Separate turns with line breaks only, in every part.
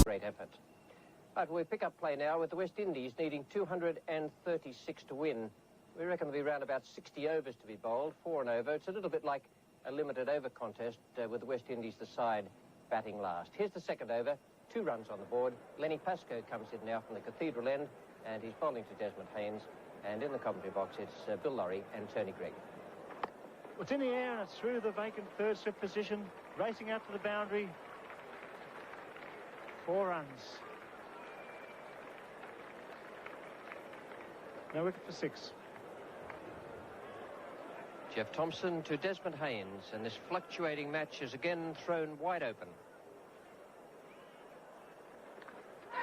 Great effort. But we pick up play now with the West Indies needing 236 to win. We reckon there'll be around about 60 overs to be bowled, 4 an over. It's a little bit like a limited over contest with the West Indies the side batting last. Here's the second over, 2 runs on the board. Lenny Pascoe comes in now from the Cathedral end, and he's bowling to Desmond Haynes. And in the commentary box, it's Bill Lawrie and Tony Greig.
It's in the air and it's through the vacant third slip position, racing out to the boundary. 4 runs. No wicket for 6.
Jeff Thomson to Desmond Haynes, and this fluctuating match is again thrown wide open.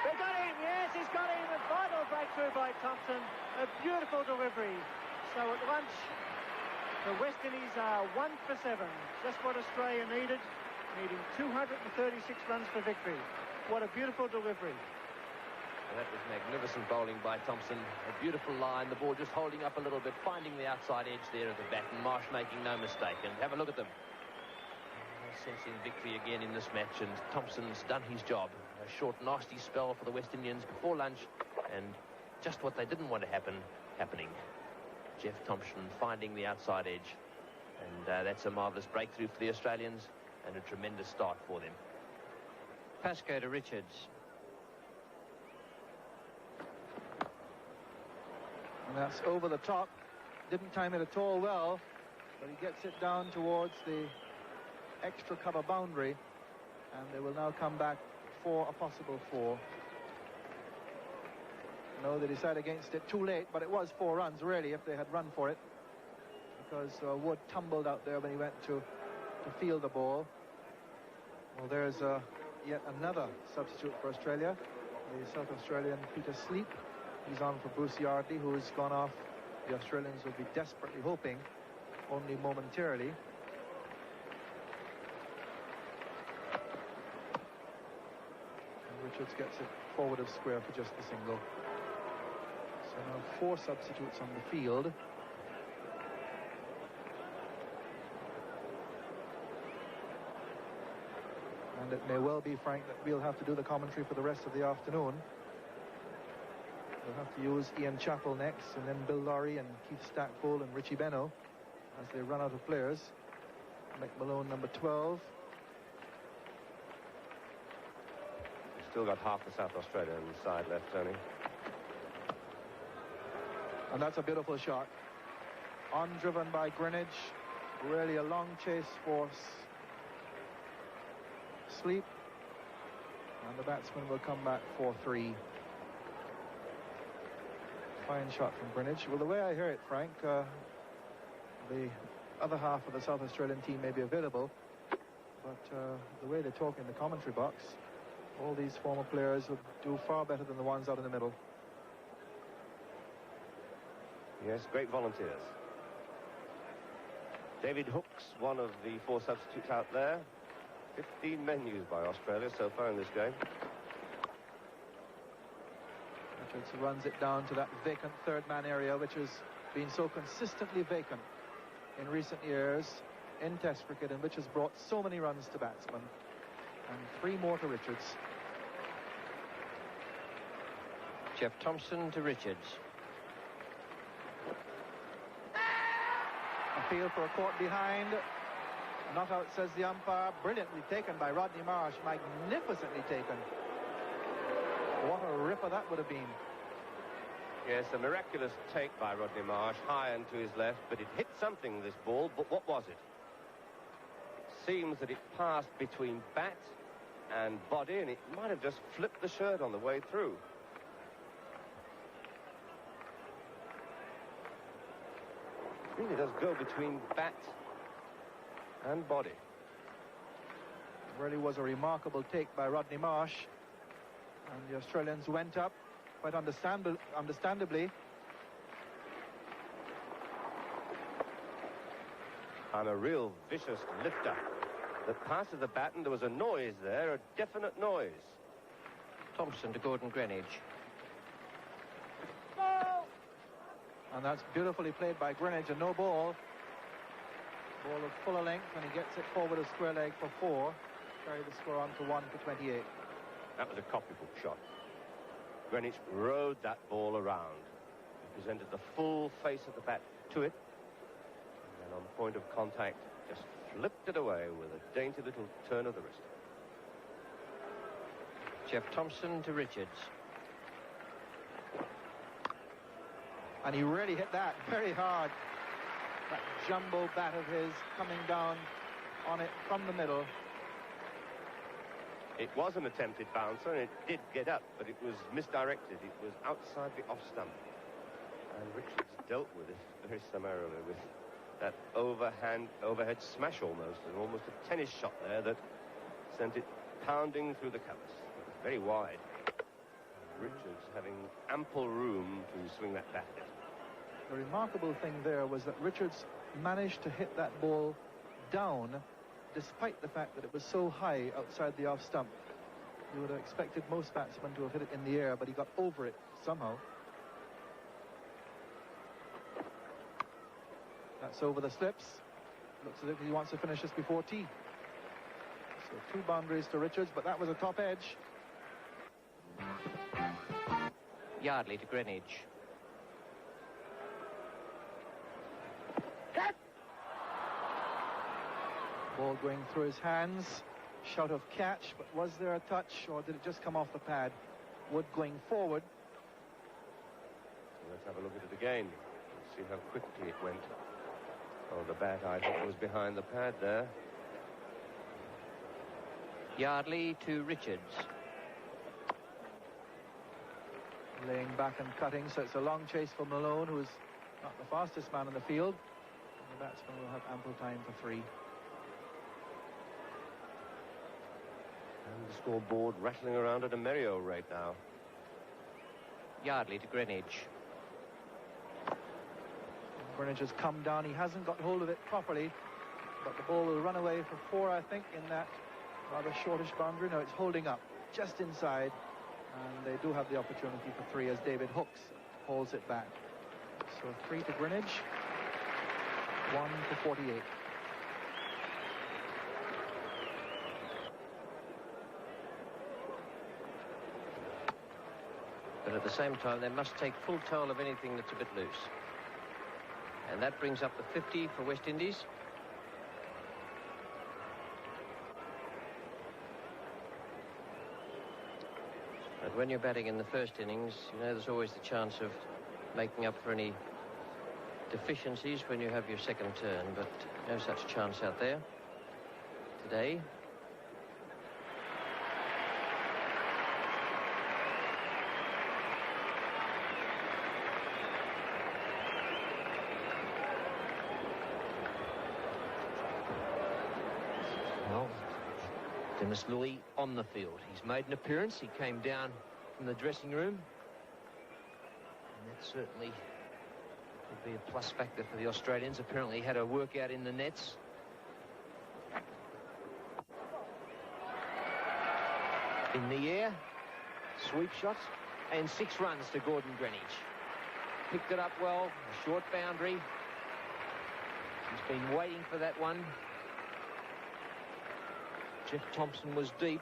They got him, yes, he's got him. A vital breakthrough by Thomson. A beautiful delivery. So at lunch, the West Indies are 1 for 7. Just what Australia needed, needing 236 runs for victory. What a beautiful delivery.
That was magnificent bowling by Thomson. A beautiful line, the ball just holding up a little bit, finding the outside edge there of the bat, and Marsh making no mistake. And have a look at them. Sensing victory again in this match, and Thomson's done his job. A short, nasty spell for the West Indians before lunch, and just what they didn't want to happening. Jeff Thomson finding the outside edge, and that's a marvellous breakthrough for the Australians, and a tremendous start for them.
Pascoe to Richards.
And that's over the top. Didn't time it at all well, but he gets it down towards the extra cover boundary, and they will now come back for a possible 4. No, they decided against it too late, but it was 4 runs really if they had run for it, because Wood tumbled out there when he went to field the ball. Well, there's yet another substitute for Australia, the South Australian Peter Sleep. He's on for Bruce Yardley, who has gone off. The Australians will be desperately hoping, only momentarily. And Richards gets it forward of square for just the single. So now 4 substitutes on the field. And it may well be, Frank, that we'll have to do the commentary for the rest of the afternoon. We'll have to use Ian Chappell next, and then Bill Lawrie and Keith Stackpole and Richie Beno as they run out of players. McMillan, number 12.
We've still got half the South Australian side left, Tony.
And that's a beautiful shot. On driven by Greenwich. Really a long chase for Sleep. And the batsman will come back for 3. Fine shot from Greenwich. Well, the way I hear it, Frank, the other half of the South Australian team may be available, but the way they talk in the commentary box, all these former players would do far better than the ones out in the middle.
Yes, great volunteers. David Hook's one of the 4 substitutes out there. 15 men used by Australia so far in this game.
Richards runs it down to that vacant third-man area, which has been so consistently vacant in recent years in Test cricket, and which has brought so many runs to batsmen. And 3 more to Richards.
Jeff Thomson to Richards.
Appeal for a caught behind. Not out, says the umpire. Brilliantly taken by Rodney Marsh. Magnificently taken. What a ripper that would have been.
Yes, a miraculous take by Rodney Marsh, high and to his left, but it hit something, this ball. But what was it? Seems that it passed between bat and body, and it might have just flipped the shirt on the way through. It really does go between bat and body.
It really was a remarkable take by Rodney Marsh. And the Australians went up, quite understandably.
And a real vicious lifter that passes the bat, and there was a noise there, a definite noise.
Thomson to Gordon Greenwich.
And that's beautifully played by Greenwich, and no ball. Ball of fuller length, and he gets it forward a square leg for 4. Carry the score on to 1 for 28.
That was a copybook shot. Greenwich rode that ball around. He presented the full face of the bat to it. And on point of contact, just flipped it away with a dainty little turn of the wrist.
Jeff Thompson to Richards.
And he really hit that very hard. That jumbo bat of his coming down on it from the middle.
It was an attempted bouncer, and it did get up, but it was misdirected. It was outside the off stump. And Richards dealt with it very summarily with that overhead smash almost a tennis shot there that sent it pounding through the covers. It was very wide. Richards having ample room to swing that bat at.
The remarkable thing there was that Richards managed to hit that ball down despite the fact that it was so high outside the off stump. You would have expected most batsmen to have hit it in the air, but he got over it somehow. That's over the slips. Looks as if he wants to finish this before tea. So 2 boundaries to Richards, but that was a top edge.
Yardley to Greenwich.
Ball going through his hands. Shout of catch, but was there a touch, or did it just come off the pad? Wood going forward.
Let's have a look at it again and see how quickly it went. Oh, the bat, I think, was behind the pad there.
Yardley to Richards.
Laying back and cutting, so it's a long chase for Malone, who's not the fastest man in the field. And the batsman will have ample time for 3.
And the scoreboard rattling around at a merry old rate now.
Yardley to Greenwich.
Greenwich has come down. He hasn't got hold of it properly, but the ball will run away for 4, I think, in that rather shortish boundary. No, it's holding up just inside, and they do have the opportunity for 3 as David Hooks holds it back. So 3 to Greenwich, 1 for 48.
But at the same time, they must take full toll of anything that's a bit loose. And that brings up the 50 for West Indies. But when you're batting in the first innings, you know there's always the chance of making up for any deficiencies when you have your second turn, but no such chance out there today.
Well, Dennis Lillee on the field. He's made an appearance. He came down from the dressing room. And that certainly would be a plus factor for the Australians. Apparently he had a workout in the nets. In the air, sweep shot, and 6 runs to Gordon Greenwich. Picked it up well, a short boundary. He's been waiting for that one. Jeff Thompson was deep.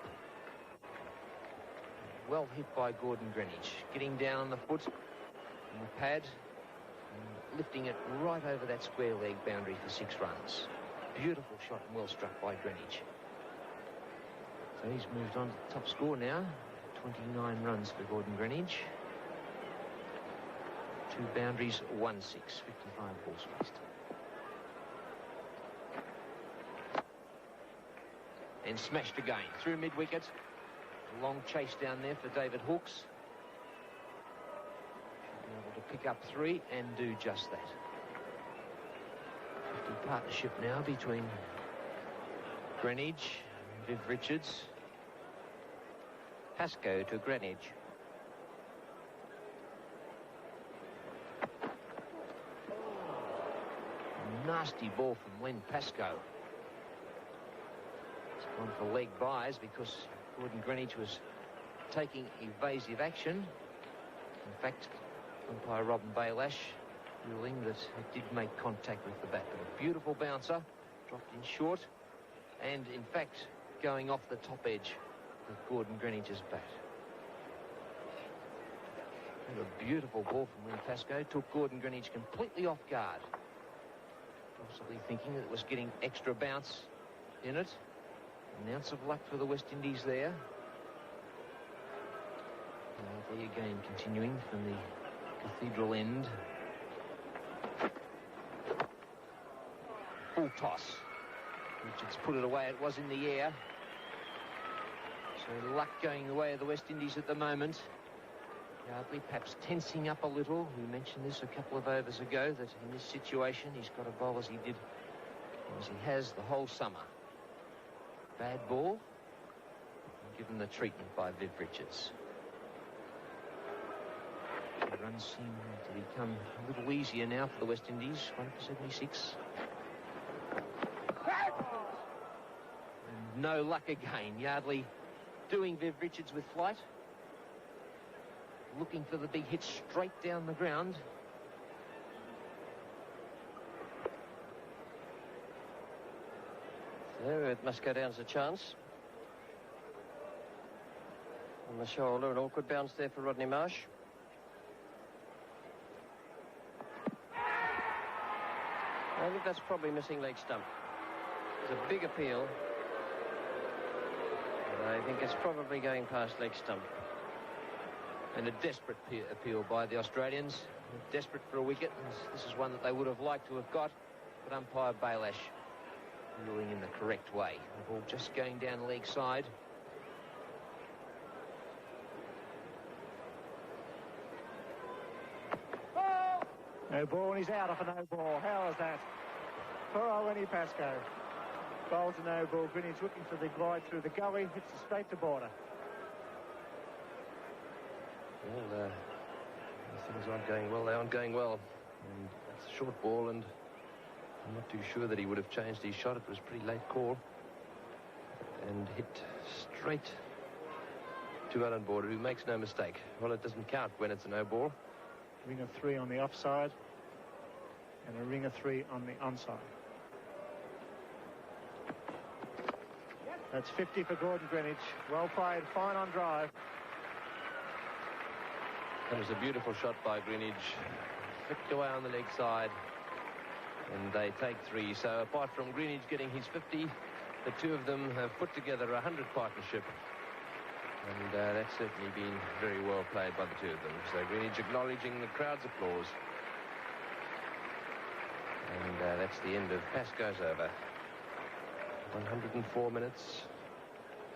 Well hit by Gordon Greenwich. Getting down on the foot on the pad and lifting it right over that square leg boundary for 6 runs. Beautiful shot and well struck by Greenwich. So he's moved on to the top score now. 29 runs for Gordon Greenwich. 2 boundaries, 1 6, 55 balls faced. And smashed again through mid-wicket. A long chase down there for David Hooks. Should be able to pick up 3 and do just that. 50 partnership now between Greenwich and Viv Richards.
Pascoe to Greenwich.
Nasty ball from Len Pascoe. It's gone for leg byes because Gordon Greenwich was taking evasive action. In fact, umpire Robin Baylash ruling that it did make contact with the bat. But a beautiful bouncer dropped in short, and in fact going off the top edge of Gordon Greenidge's bat. And a beautiful ball from Lynn Pascoe took Gordon Greenidge completely off guard, possibly thinking that it was getting extra bounce in it. An ounce of luck for the West Indies there. Yardley again continuing from the Cathedral end. Full toss. Richards put it away. It was in the air. So luck going the way of the West Indies at the moment. Yardley perhaps tensing up a little. We mentioned this a couple of overs ago, that in this situation he's got to bowl as he did, as he has the whole summer. Bad ball, given the treatment by Viv Richards. The runs seem to become a little easier now for the West Indies. 1 for 76. And no luck again. Yardley doing Viv Richards with flight. Looking for the big hit straight down the ground.
So it must go down as a chance. On the shoulder, an awkward bounce there for Rodney Marsh. I think that's probably missing leg stump. It's a big appeal. But I think it's probably going past leg stump.
And a desperate appeal by the Australians. Desperate for a wicket. This is one that they would have liked to have got, but umpire Baylash ruling in the correct way. The ball just going down the leg side.
No ball, and he's out off a no ball. How is that? Poor old Lenny Pascoe. Bowls a no ball. Greenidge looking for the glide through the gully. Hits it straight to border.
Well, things aren't going well. They aren't going well. And it's a short ball, and I'm not too sure that he would have changed his shot. It was a pretty late call. And hit straight to Allan Border, who makes no mistake. Well, it doesn't count when it's a no ball.
Ring of 3 on the offside and a ring of 3 on the onside. That's 50 for Gordon Greenidge. Well played, fine on drive.
That was a beautiful shot by Greenidge. Flicked away on the leg side, and they take 3. So apart from Greenidge getting his 50, the two of them have put together a 100 partnership. And that's certainly been very well played by the two of them. So Greenidge acknowledging the crowd's applause. And that's the end of Pascoe's over. 104 minutes.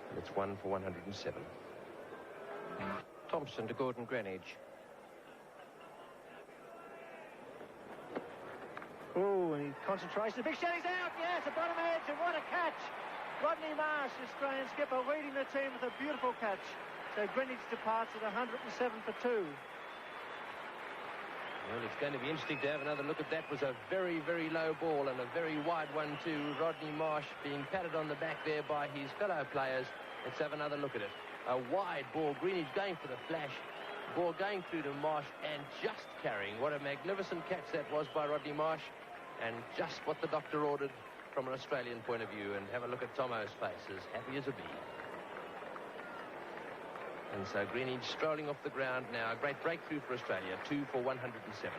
And it's 1 for 107.
Thompson to Gordon Greenidge.
Oh, and he concentrates. The big shot, he's out. Yes, the bottom edge, and what a catch. Rodney Marsh, Australian skipper, leading the team with a beautiful catch. So Greenidge departs at 107 for 2.
Well, it's going to be interesting to have another look at that. It was a very, very low ball and a very wide one too. Rodney Marsh being patted on the back there by his fellow players. Let's have another look at it. A wide ball. Greenidge going for the flash. Ball going through to Marsh and just carrying. What a magnificent catch that was by Rodney Marsh. And just what the doctor ordered from an Australian point of view. And have a look at Tomo's face, as happy as a bee. And so Greenidge strolling off the ground now. A great breakthrough for Australia. 2 for 107.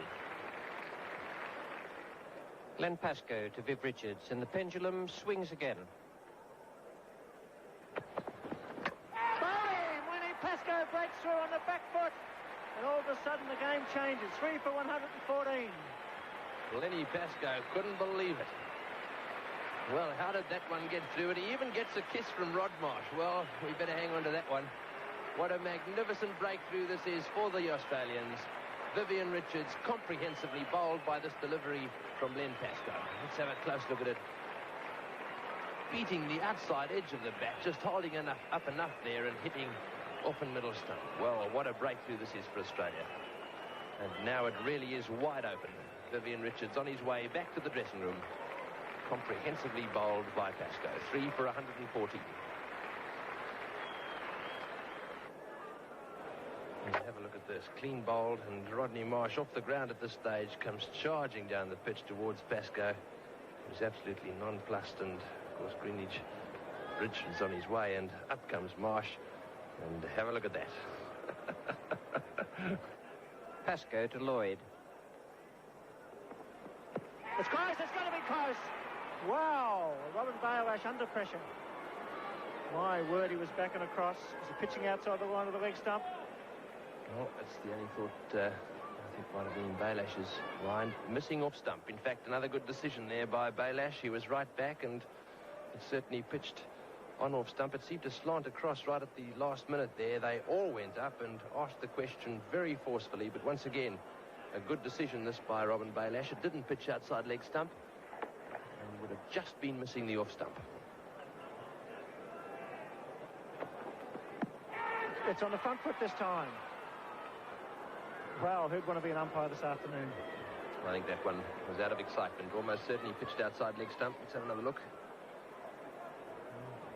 Len Pascoe to Viv Richards, and the pendulum swings again.
Bowling! Lenny Pascoe breaks through on the back foot. And all of a sudden the game changes. 3 for 114.
Lenny Pascoe couldn't believe it. Well, how did that one get through? And he even gets a kiss from Rod Marsh. Well, we better hang on to that one. What a magnificent breakthrough this is for the Australians. Vivian Richards comprehensively bowled by this delivery from Len Pascoe. Let's have a close look at it. Beating the outside edge of the bat, just holding up enough there and hitting off in middle stump. Well, what a breakthrough this is for Australia. And now it really is wide open. Vivian Richards on his way back to the dressing room. Comprehensively bowled by Pascoe. 3 for 140. And have a look at this. Clean bowled, and Rodney Marsh off the ground at this stage comes charging down the pitch towards Pascoe. He's absolutely nonplussed, and of course Greenwich Richards on his way, and up comes Marsh, and have a look at that.
Pascoe to Llyd.
It's close, it's going to be close. Wow, Robin Baylash under pressure. My word, he was back and across. Was he pitching outside the line of the leg stump?
Well, that's the only thought I think might have been Baylash's line. Missing off stump. In fact, another good decision there by Baylash. He was right back, and it certainly pitched on off stump. It seemed to slant across right at the last minute there. They all went up and asked the question very forcefully, but once again, a good decision this by Robin Baylash. It didn't pitch outside leg stump and would have just been missing the off stump.
It's on the front foot this time. Well, who'd want to be an umpire this afternoon?
I think that one was out of excitement. Almost certainly pitched outside leg stump. Let's have another look.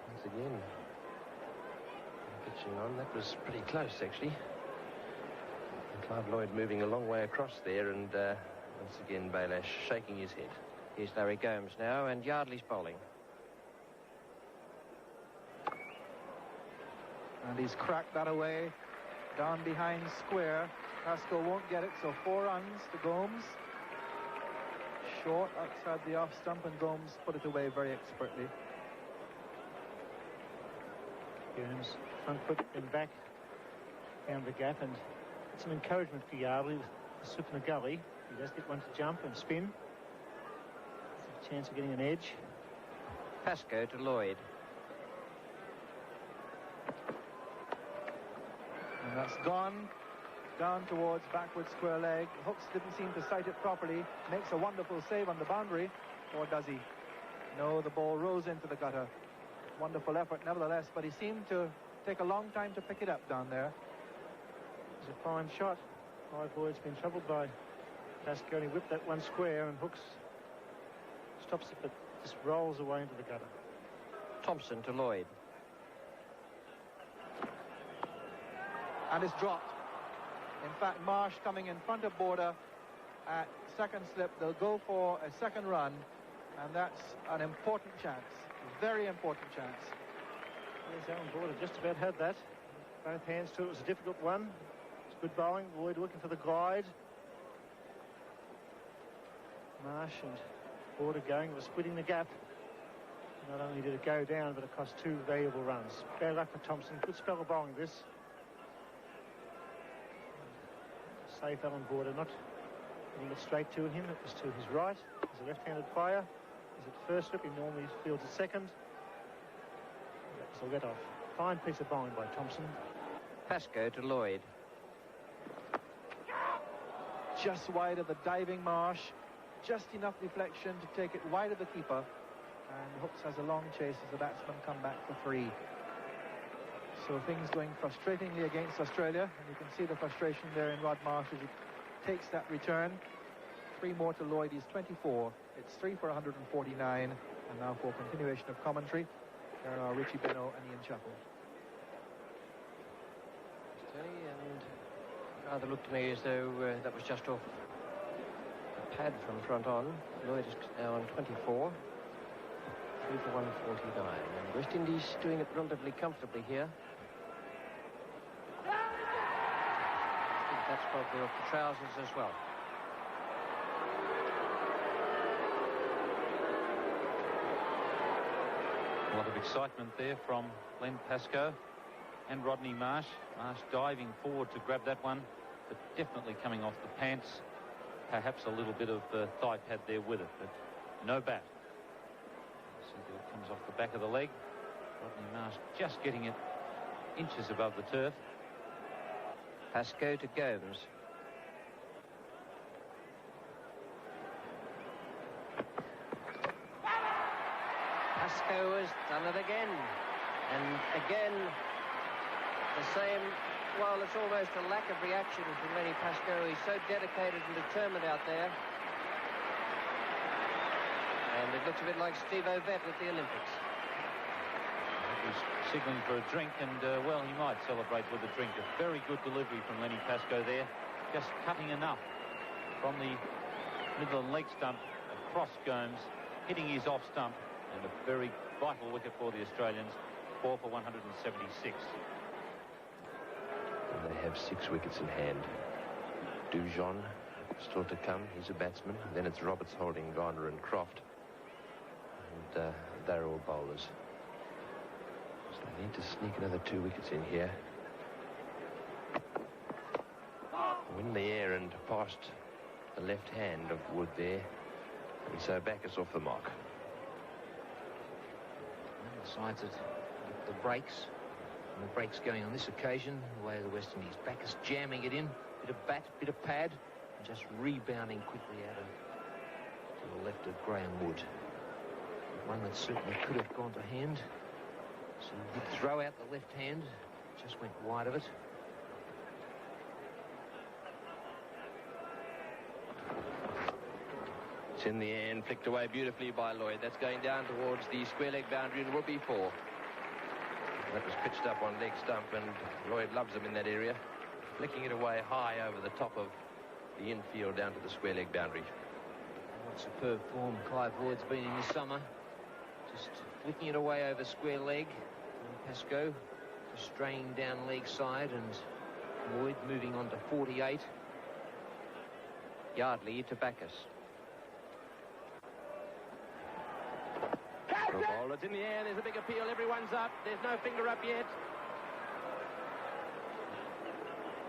Once again, pitching on. That was pretty close, actually. And Clive Llyd moving a long way across there, and once again Baylash shaking his head.
Here's Larry Gomes now, and Yardley's bowling.
And he's cracked that away down behind square. Pascoe won't get it, so 4 runs to Gomes. Short outside the off stump, and Gomes put it away very expertly.
Gomes, front foot and back down the gap, and it's an encouragement for Yardley with the slip in the gully. He does get one to jump and spin. There's a chance of getting an edge.
Pascoe to Llyd.
And that's gone down towards backward square leg. Hooks didn't seem to sight it properly. Makes a wonderful save on the boundary. Or does he? No, the ball rose into the gutter. Wonderful effort nevertheless, but he seemed to take a long time to pick it up down there.
It's a fine shot. Clive Llyd's been troubled by Pascoe. He whipped that one square, and Hooks stops it, but just rolls away into the gutter.
Thompson to Llyd.
And it's dropped. In fact, Marsh coming in front of border at second slip. They'll go for a second run, and that's an important chance. Very important chance.
Yes, Allan Border just about had that. Both hands to it. It was a difficult one. It's good bowling. Llyd looking for the glide. Marsh and Border going. It was splitting the gap. Not only did it go down, but it cost 2 valuable runs. Bad luck for Thompson. Good spell of bowling this. Safe Allan Border, not getting it straight to him. It was to his right. He's a left-handed player. He's at first slip. He normally fields at second. That's a let-off. Fine piece of bowling by Thompson.
Pascoe to Llyd.
Just wide of the diving Marsh. Just enough deflection to take it wide of the keeper. And Hooks has a long chase as the batsmen come back for 3. So things going frustratingly against Australia, and you can see the frustration there in Rod Marsh as he takes that return. 3 more to Llyd. He's 24. It's 3 for 149. And now for continuation of commentary, there are Richie Beno and Ian Chappell.
And rather looked to me as though that was just off a pad from front on. Llyd is now on 24. 3 for 149. And West Indies doing it relatively comfortably here. I think that's probably off the trousers as well.
A lot of excitement there from Len Pascoe and Rodney Marsh. Marsh diving forward to grab that one, but definitely coming off the pants. Perhaps a little bit of thigh pad there with it, but no bat. See that it comes off the back of the leg. Rodney Marsh just getting it inches above the turf.
Pascoe to Gomes. Pascoe has done it again. And again, the same, well, it's almost a lack of reaction from Lenny Pascoe. He's so dedicated and determined out there. And it looks a bit like Steve Ovett at the Olympics.
He's signalling for a drink, and, well, he might celebrate with a drink. A very good delivery from Lenny Pascoe there. Just cutting enough from the middle and leg stump across Gomes hitting his off stump, and a very vital wicket for the Australians, 4 for 176.
And they have 6 wickets in hand. Dujon still to come. He's a batsman. Then it's Roberts, Holding, Garner and Croft. And they're all bowlers. So they need to sneak another 2 wickets in here. In the air and past the left hand of Wood there. And so Backus off the mark.
Decides to get the breaks. And the breaks going on this occasion, the way of the West Indies. Backus jamming it in. Bit of bat, bit of pad. And just rebounding quickly out of to the left of Graham Wood. One that certainly could have gone to hand. So he would throw out the left hand. Just went wide of it.
It's in the air and flicked away beautifully by Llyd. That's going down towards the square leg boundary and will be 4. That was pitched up on leg stump, and Llyd loves them in that area. Flicking it away high over the top of the infield down to the square leg boundary.
What superb form Clive Lloyd's been in this summer. Just flicking it away over square leg. And Pascoe just straying down leg side, and Llyd moving on to 48.
Yardley to Backus.
The ball, it's in the air, there's a big appeal, everyone's up, there's no finger up yet.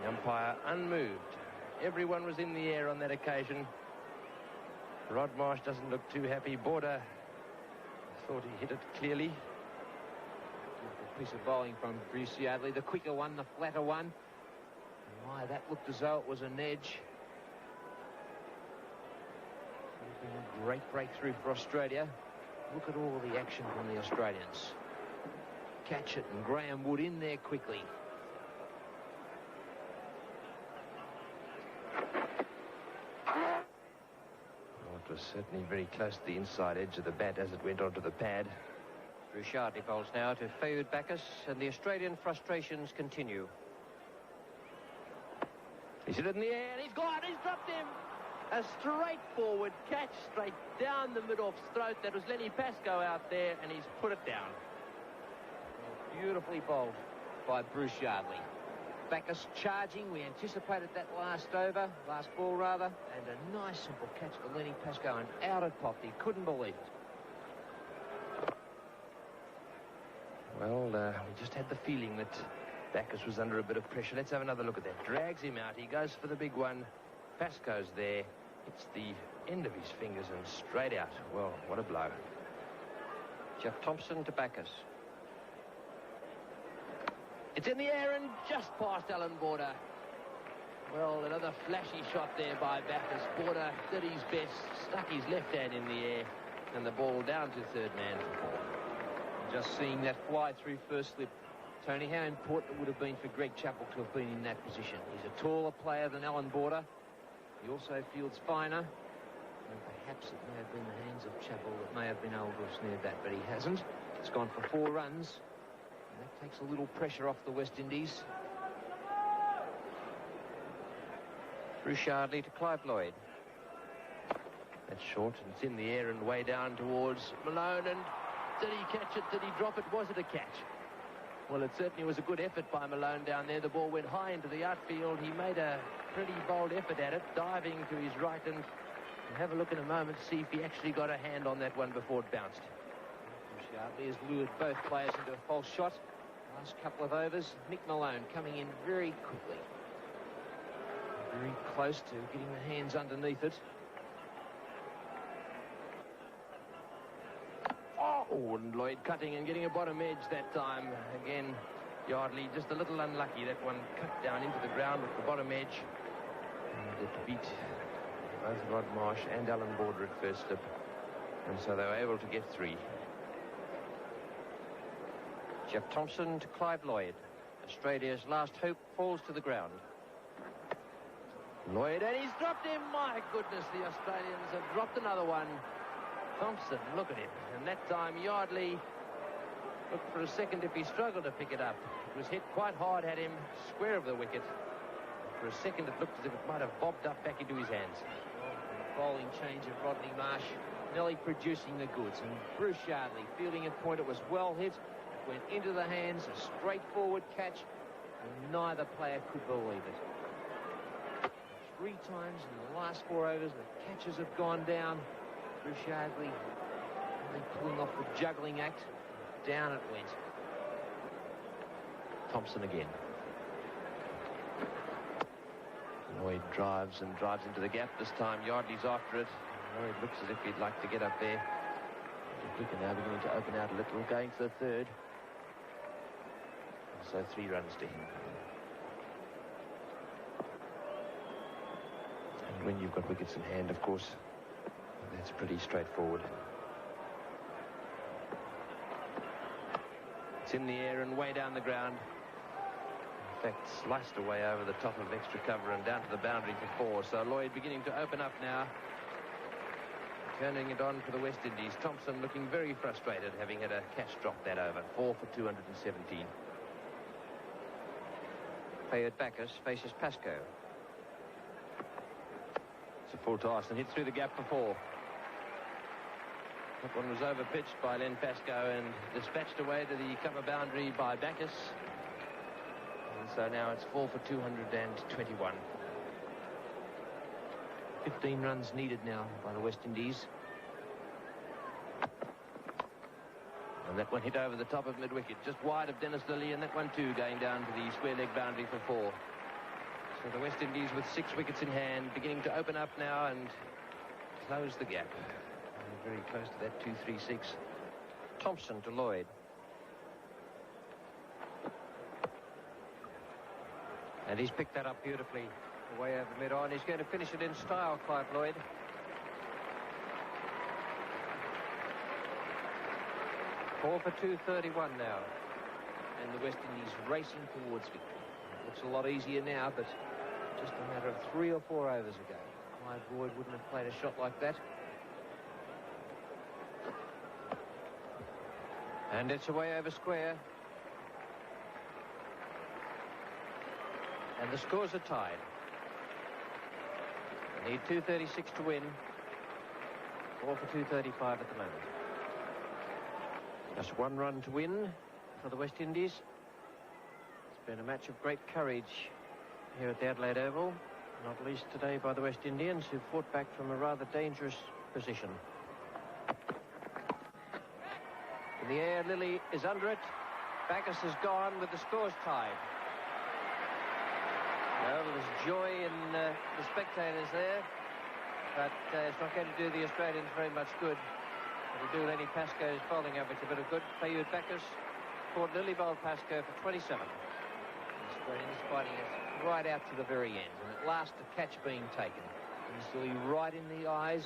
The umpire unmoved. Everyone was in the air on that occasion. Rod Marsh doesn't look too happy. Border thought he hit it clearly.
A piece of bowling from Bruce Yardley, the quicker one, the flatter one. And why, that looked as though it was an edge. A great breakthrough for Australia. Look at all the action from the Australians. Catch it, and Graham Wood in there quickly.
Well, it was certainly very close to the inside edge of the bat as it went onto the pad.
Yardley bowls now to favoured Backus, and the Australian frustrations continue.
He's hit it in the air, and he's gone, he's dropped him. A straightforward catch straight down the mid-off's throat. That was Lillee Pascoe out there, and he's put it down.
Beautifully bowled by Bruce Yardley. Backus charging. We anticipated that last ball rather, and a nice simple catch for Lillee Pascoe, and out it popped. He couldn't believe it.
Well, we just had the feeling that Backus was under a bit of pressure. Let's have another look at that. Drags him out. He goes for the big one. Pascoe's there. It's the end of his fingers and straight out. Well, what a blow.
Jeff Thompson to Backus.
It's in the air and just past Allan Border. Well, another flashy shot there by Backus. Border did his best, stuck his left hand in the air, and the ball down to third man for 4.
Just seeing that fly through first slip. Tony, how important it would have been for Greg Chappell to have been in that position. He's a taller player than Allan Border. He also fields finer. And perhaps it may have been the hands of Chappell that may have been able to have snared that, but he hasn't. It's gone for 4 runs. And that takes a little pressure off the West Indies.
Yardley to Clive Llyd.
That's short, and it's in the air and way down towards Malone. And did he catch it? Did he drop it? Was it a catch? Well, it certainly was a good effort by Malone down there. The ball went high into the outfield. He made a pretty bold effort at it, diving to his right, and we'll have a look in a moment to see if he actually got a hand on that one before it bounced.
Yardley has lured both players into a false shot. Last couple of overs, Mick Malone coming in very quickly. Very close to getting the hands underneath it.
Oh, and Llyd cutting and getting a bottom edge that time. Again, Yardley just a little unlucky. That one cut down into the ground with the bottom edge. And it beat both Rod Marsh and Allan Border at first slip. And so they were able to get 3.
Jeff Thompson to Clive Llyd. Australia's last hope falls to the ground.
Llyd, and he's dropped him. My goodness, the Australians have dropped another one. Thompson, look at him. And that time, Yardley looked for a second if he struggled to pick it up. It was hit quite hard at him, square of the wicket. For a second, it looked as if it might have bobbed up back into his hands.
The bowling change of Rodney Marsh Lillee producing the goods, and Bruce Yardley fielding at point. It was well hit. It went into the hands, a straightforward catch, and neither player could believe it. 3 times in the last 4 overs, the catches have gone down. Bruce Yardley really pulling off the juggling act. Down it went. Thompson again. Llyd drives and drives into the gap. This time Yardley's after it. Llyd looks as if he'd like to get up there. Quicker now, beginning to open out a little, going for the third. So 3 runs to him. And when you've got wickets in hand, of course, that's pretty straightforward. It's in the air and way down the ground. In fact, sliced away over the top of extra cover and down to the boundary for 4. So Llyd beginning to open up now. Turning it on for the West Indies. Thompson looking very frustrated, having had a catch drop that over. 4 for 217.
Fayed Backus faces Pascoe.
It's a full toss and hit through the gap for 4. That one was over-pitched by Len Pascoe and dispatched away to the cover boundary by Backus. And so now it's 4 for 221.
15 runs needed now by the West Indies.
And that one hit over the top of mid-wicket, just wide of Dennis Lillee, and that one too going down to the square leg boundary for 4. So the West Indies with 6 wickets in hand, beginning to open up now and close the gap. And very close to that 2-3-6.
Thompson to Llyd. And he's picked that up beautifully. Away over mid-on. He's going to finish it in style, Clive Llyd. Four for 231 now.
And the West Indies racing towards victory. It looks a lot easier now, but just a matter of 3 or 4 overs ago, Clive Llyd wouldn't have played a shot like that.
And it's away over square. And the scores are tied. They need 236 to win. 4 for 235 at the moment. Just 1 run to win for the West Indies. It's been a match of great courage here at the Adelaide Oval, not least today by the West Indians, who fought back from a rather dangerous position. In the air, Lillee is under it. Backus has gone with the scores tied. Well, there's joy in the spectators there, but it's not going to do the Australians very much good. It'll do Lenny Pascoe's bowling average a bit of good. Fayed Backus caught Lillee bowled Pascoe for 27.
The Australians fighting it right out to the very end, and at last the catch being taken. And Lillee right in the eyes,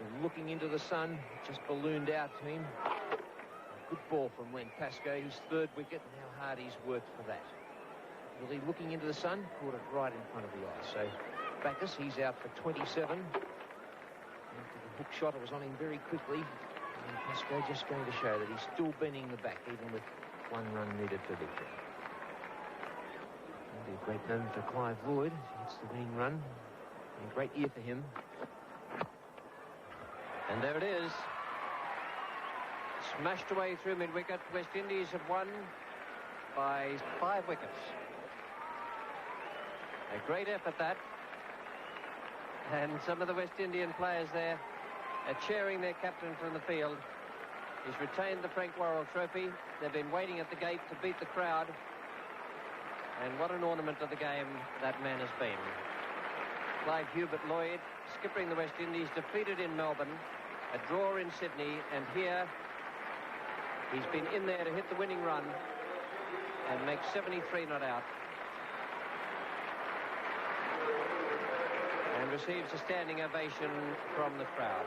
and looking into the sun, just ballooned out to him. A good ball from Len Pascoe, his 3rd wicket, and how hard he's worked for that. Lillee looking into the sun, caught it right in front of the eye. So Backus, he's out for 27. After the hook shot, it was on him very quickly. And Pascoe just going to show that he's still bending the back, even with 1 run needed for victory. It'll be a great moment for Clive Llyd. It's the winning run. And a great year for him.
And there it is. Smashed away through mid-wicket. West Indies have won by 5 wickets. A great effort, that. And some of the West Indian players there are cheering their captain from the field. He's retained the Frank Worrell Trophy. They've been waiting at the gate to beat the crowd. And what an ornament of the game that man has been. Clive Hubert Llyd, skippering the West Indies, defeated in Melbourne, a draw in Sydney, and here he's been in there to hit the winning run and make 73 not out. And receives a standing ovation from the crowd.